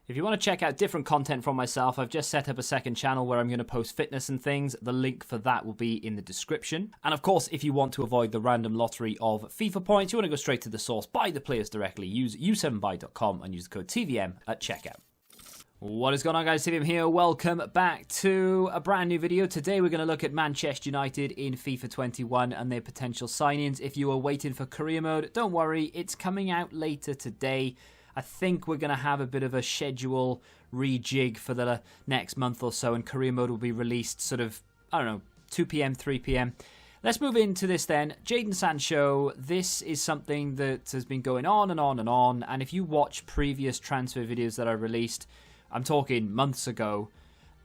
If you want to check out different content from myself, I've just set up a second channel where I'm going to post fitness and things. The link for that will be in the description. And of course, if you want to avoid the random lottery of FIFA points, you want to go straight to the source, buy the players directly, use u7buy.com and use the code TVM at checkout. What is going on, guys? TVM here. Welcome back to a brand new video. Today we're going to look at Manchester United in FIFA 21 and their potential signings. If you are waiting for career mode, don't worry, it's coming out later today. I think we're going to have a bit of a schedule rejig for the next month or so, and career mode will be released sort of, I don't know, 2 p.m, 3 p.m. Let's move into this then. Jadon Sancho, this is something that has been going on and on and on, and if you watch previous transfer videos that I released, I'm talking months ago,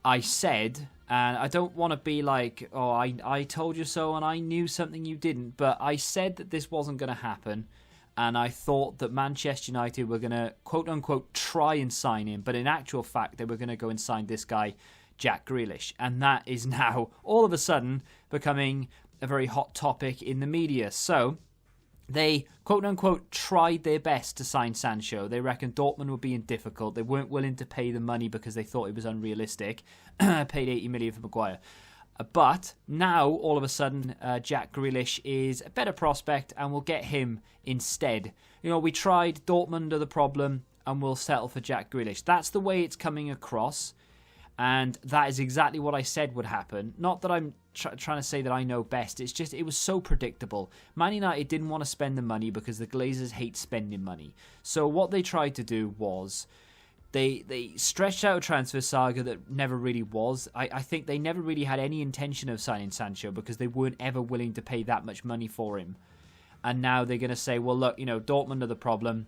I said, and I don't want to be like, oh, I told you so and I knew something you didn't, but I said that this wasn't going to happen. And I thought that Manchester United were going to, quote-unquote, try and sign him. But in actual fact, they were going to go and sign this guy, Jack Grealish. And that is now, all of a sudden, becoming a very hot topic in the media. So, they, quote-unquote, tried their best to sign Sancho. They reckoned Dortmund were being difficult. They weren't willing to pay the money because they thought it was unrealistic. Paid 80 million for Maguire. But now, all of a sudden, Jack Grealish is a better prospect and we'll get him instead. You know, we tried, Dortmund are the problem, and we'll settle for Jack Grealish. That's the way it's coming across, and that is exactly what I said would happen. Not that I'm trying to say that I know best, it's just it was so predictable. Man United didn't want to spend the money because the Glazers hate spending money. So what they tried to do was They stretched out a transfer saga that never really was. I think they never really had any intention of signing Sancho because they weren't ever willing to pay that much money for him. And now they're going to say, well, look, you know, Dortmund are the problem.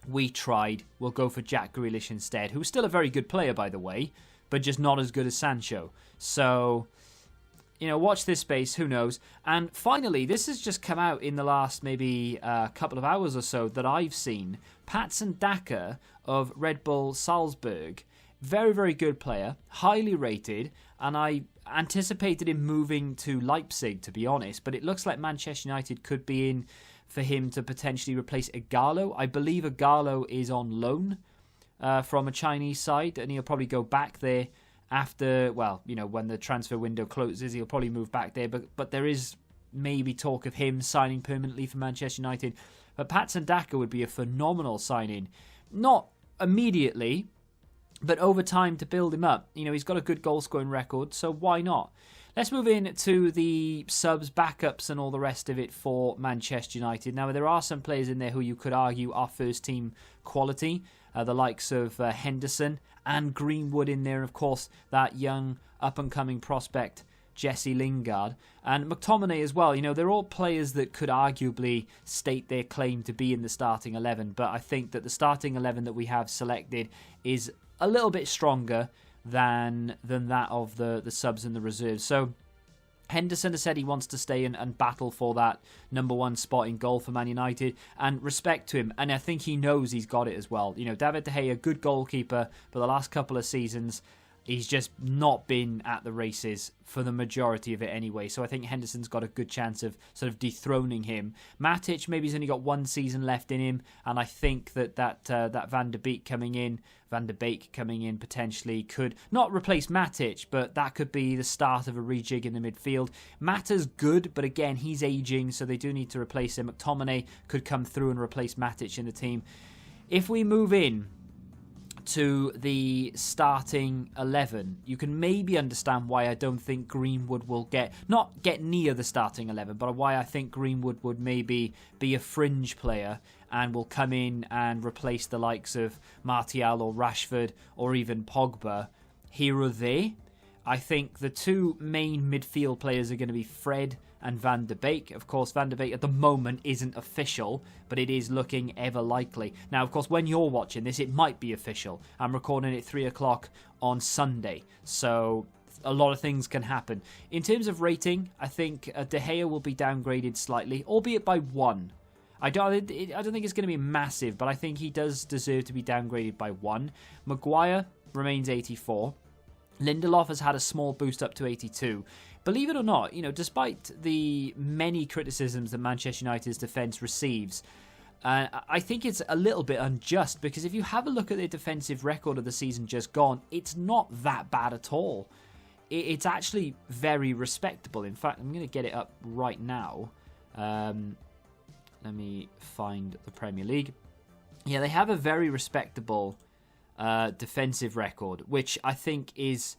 We tried. We'll go for Jack Grealish instead, who's still a very good player, by the way, but just not as good as Sancho. So, you know, watch this space. Who knows? And finally, this has just come out in the last maybe couple of hours or so that I've seen. Patson Daka of Red Bull Salzburg, very, very good player, highly rated, and I anticipated him moving to Leipzig, to be honest, but it looks like Manchester United could be in for him to potentially replace Ighalo. I believe Ighalo is on loan from a Chinese side, and he'll probably go back there after, well, you know, when the transfer window closes, he'll probably move back there, but there is maybe talk of him signing permanently for Manchester United. But Patson Daka would be a phenomenal signing. Not immediately, but over time to build him up. You know, he's got a good goal-scoring record, so why not? Let's move in to the subs, backups, and all the rest of it for Manchester United. Now, there are some players in there who you could argue are first-team quality, the likes of Henderson and Greenwood in there, of course, that young up-and-coming prospect, Jesse Lingard, and McTominay as well. You know, they're all players that could arguably state their claim to be in the starting 11, but I think that the starting 11 that we have selected is a little bit stronger than that of the subs and the reserves. So Henderson has said he wants to stay and battle for that number one spot in goal for Man United, and respect to him, and I think he knows he's got it as well. You know, David De Gea, good goalkeeper, but the last couple of seasons he's just not been at the races for the majority of it anyway. So I think Henderson's got a good chance of sort of dethroning him. Matic, maybe he's only got one season left in him, and I think that Van der Beek coming in potentially could not replace Matic, but that could be the start of a rejig in the midfield. Mata's good, but again, he's aging, so they do need to replace him. McTominay could come through and replace Matic in the team. If we move in to the starting 11, you can maybe understand why I don't think Greenwood will not get near the starting 11, but why I think Greenwood would maybe be a fringe player and will come in and replace the likes of Martial or Rashford or even Pogba here or there. I think the two main midfield players are going to be Fred and Van der Beek. Of course, Van der Beek at the moment isn't official, but it is looking ever likely. Now, of course, when you're watching this, it might be official. I'm recording it 3 o'clock on Sunday, so a lot of things can happen. In terms of rating, I think De Gea will be downgraded slightly, albeit by 1. I don't think it's going to be massive, but I think he does deserve to be downgraded by 1. Maguire remains 84. Lindelof has had a small boost up to 82. Believe it or not, you know, despite the many criticisms that Manchester United's defence receives, I think it's a little bit unjust, because if you have a look at their defensive record of the season just gone, it's not that bad at all. It's actually very respectable. In fact, I'm going to get it up right now. Let me find the Premier League. Yeah, they have a very respectable defensive record, which I think is...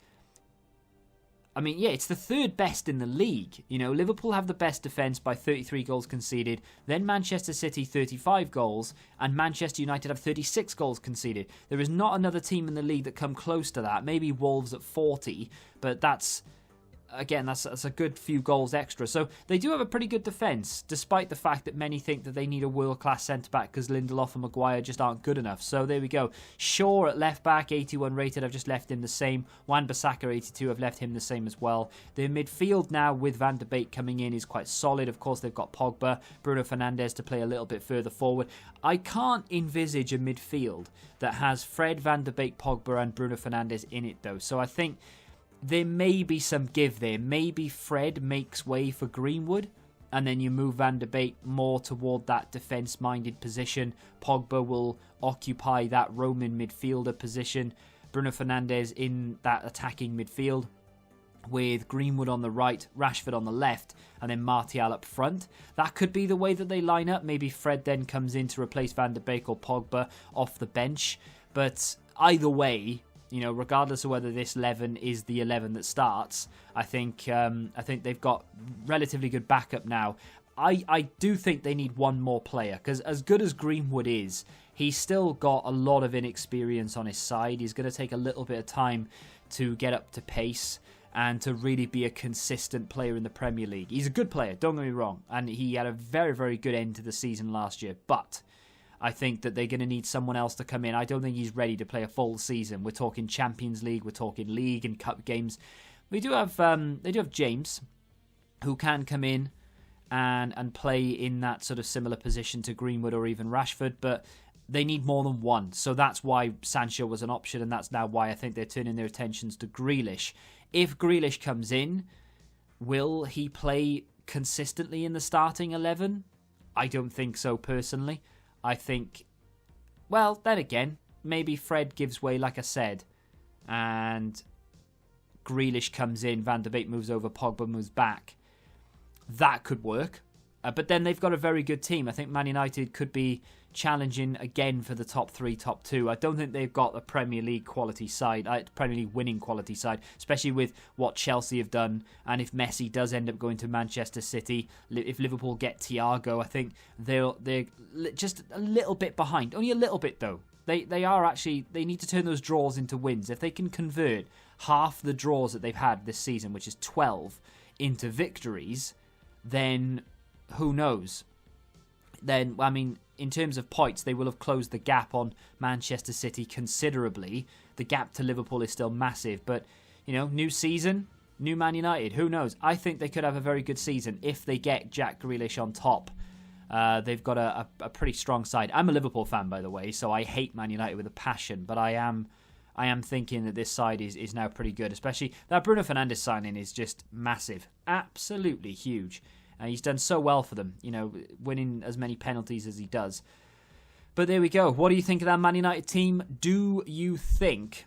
I mean, yeah, it's the third best in the league. You know, Liverpool have the best defence by 33 goals conceded, then Manchester City 35 goals, and Manchester United have 36 goals conceded. There is not another team in the league that come close to that. Maybe Wolves at 40, but that's... Again, that's a good few goals extra. So they do have a pretty good defence, despite the fact that many think that they need a world-class centre-back because Lindelof and Maguire just aren't good enough. So there we go. Shaw at left-back, 81 rated. I've just left him the same. Wan-Bissaka, 82. I've left him the same as well. Their midfield now with Van de Beek coming in is quite solid. Of course, they've got Pogba, Bruno Fernandes to play a little bit further forward. I can't envisage a midfield that has Fred, Van de Beek, Pogba and Bruno Fernandes in it, though. So I think... there may be some give there. Maybe Fred makes way for Greenwood, and then you move Van de Beek more toward that defence-minded position. Pogba will occupy that Roman midfielder position. Bruno Fernandes in that attacking midfield, with Greenwood on the right, Rashford on the left, and then Martial up front. That could be the way that they line up. Maybe Fred then comes in to replace Van de Beek or Pogba off the bench. But either way... you know, regardless of whether this 11 is the 11 that starts, I think they've got relatively good backup now. I do think they need one more player, because as good as Greenwood is, he's still got a lot of inexperience on his side. He's going to take a little bit of time to get up to pace and to really be a consistent player in the Premier League. He's a good player, don't get me wrong, and he had a very, very good end to the season last year, but... I think that they're going to need someone else to come in. I don't think he's ready to play a full season. We're talking Champions League, we're talking League and Cup games. They do have James, who can come in and play in that sort of similar position to Greenwood or even Rashford, but they need more than one. So that's why Sancho was an option, and that's now why I think they're turning their attentions to Grealish. If Grealish comes in, will he play consistently in the starting 11? I don't think so, personally. I think, well, then again, maybe Fred gives way, like I said, and Grealish comes in, Van de Beek moves over, Pogba moves back. That could work. But then they've got a very good team. I think Man United could be challenging again for the top 3, top 2. I don't think they've got a Premier League quality side, Premier League winning quality side, especially with what Chelsea have done. And if Messi does end up going to Manchester City, if Liverpool get Thiago, I think they're just a little bit behind. Only a little bit, though. They need to turn those draws into wins. If they can convert half the draws that they've had this season, which is 12, into victories, then who knows? Then, I mean, in terms of points, they will have closed the gap on Manchester City considerably. The gap to Liverpool is still massive. But, you know, new season, new Man United. Who knows? I think they could have a very good season if they get Jack Grealish on top. They've got a pretty strong side. I'm a Liverpool fan, by the way, so I hate Man United with a passion. But I am thinking that this side is now pretty good. Especially that Bruno Fernandes signing is just massive. Absolutely huge. He's done so well for them, you know, winning as many penalties as he does. But there we go. What do you think of that Man United team? Do you think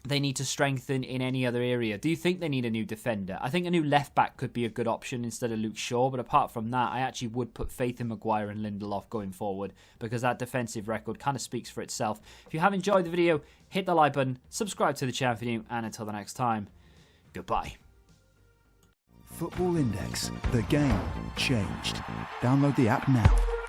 they need to strengthen in any other area? Do you think they need a new defender? I think a new left-back could be a good option instead of Luke Shaw. But apart from that, I actually would put faith in Maguire and Lindelof going forward, because that defensive record kind of speaks for itself. If you have enjoyed the video, hit the like button, subscribe to the channel for new, and until the next time, goodbye. Football Index. The game changed. Download the app now.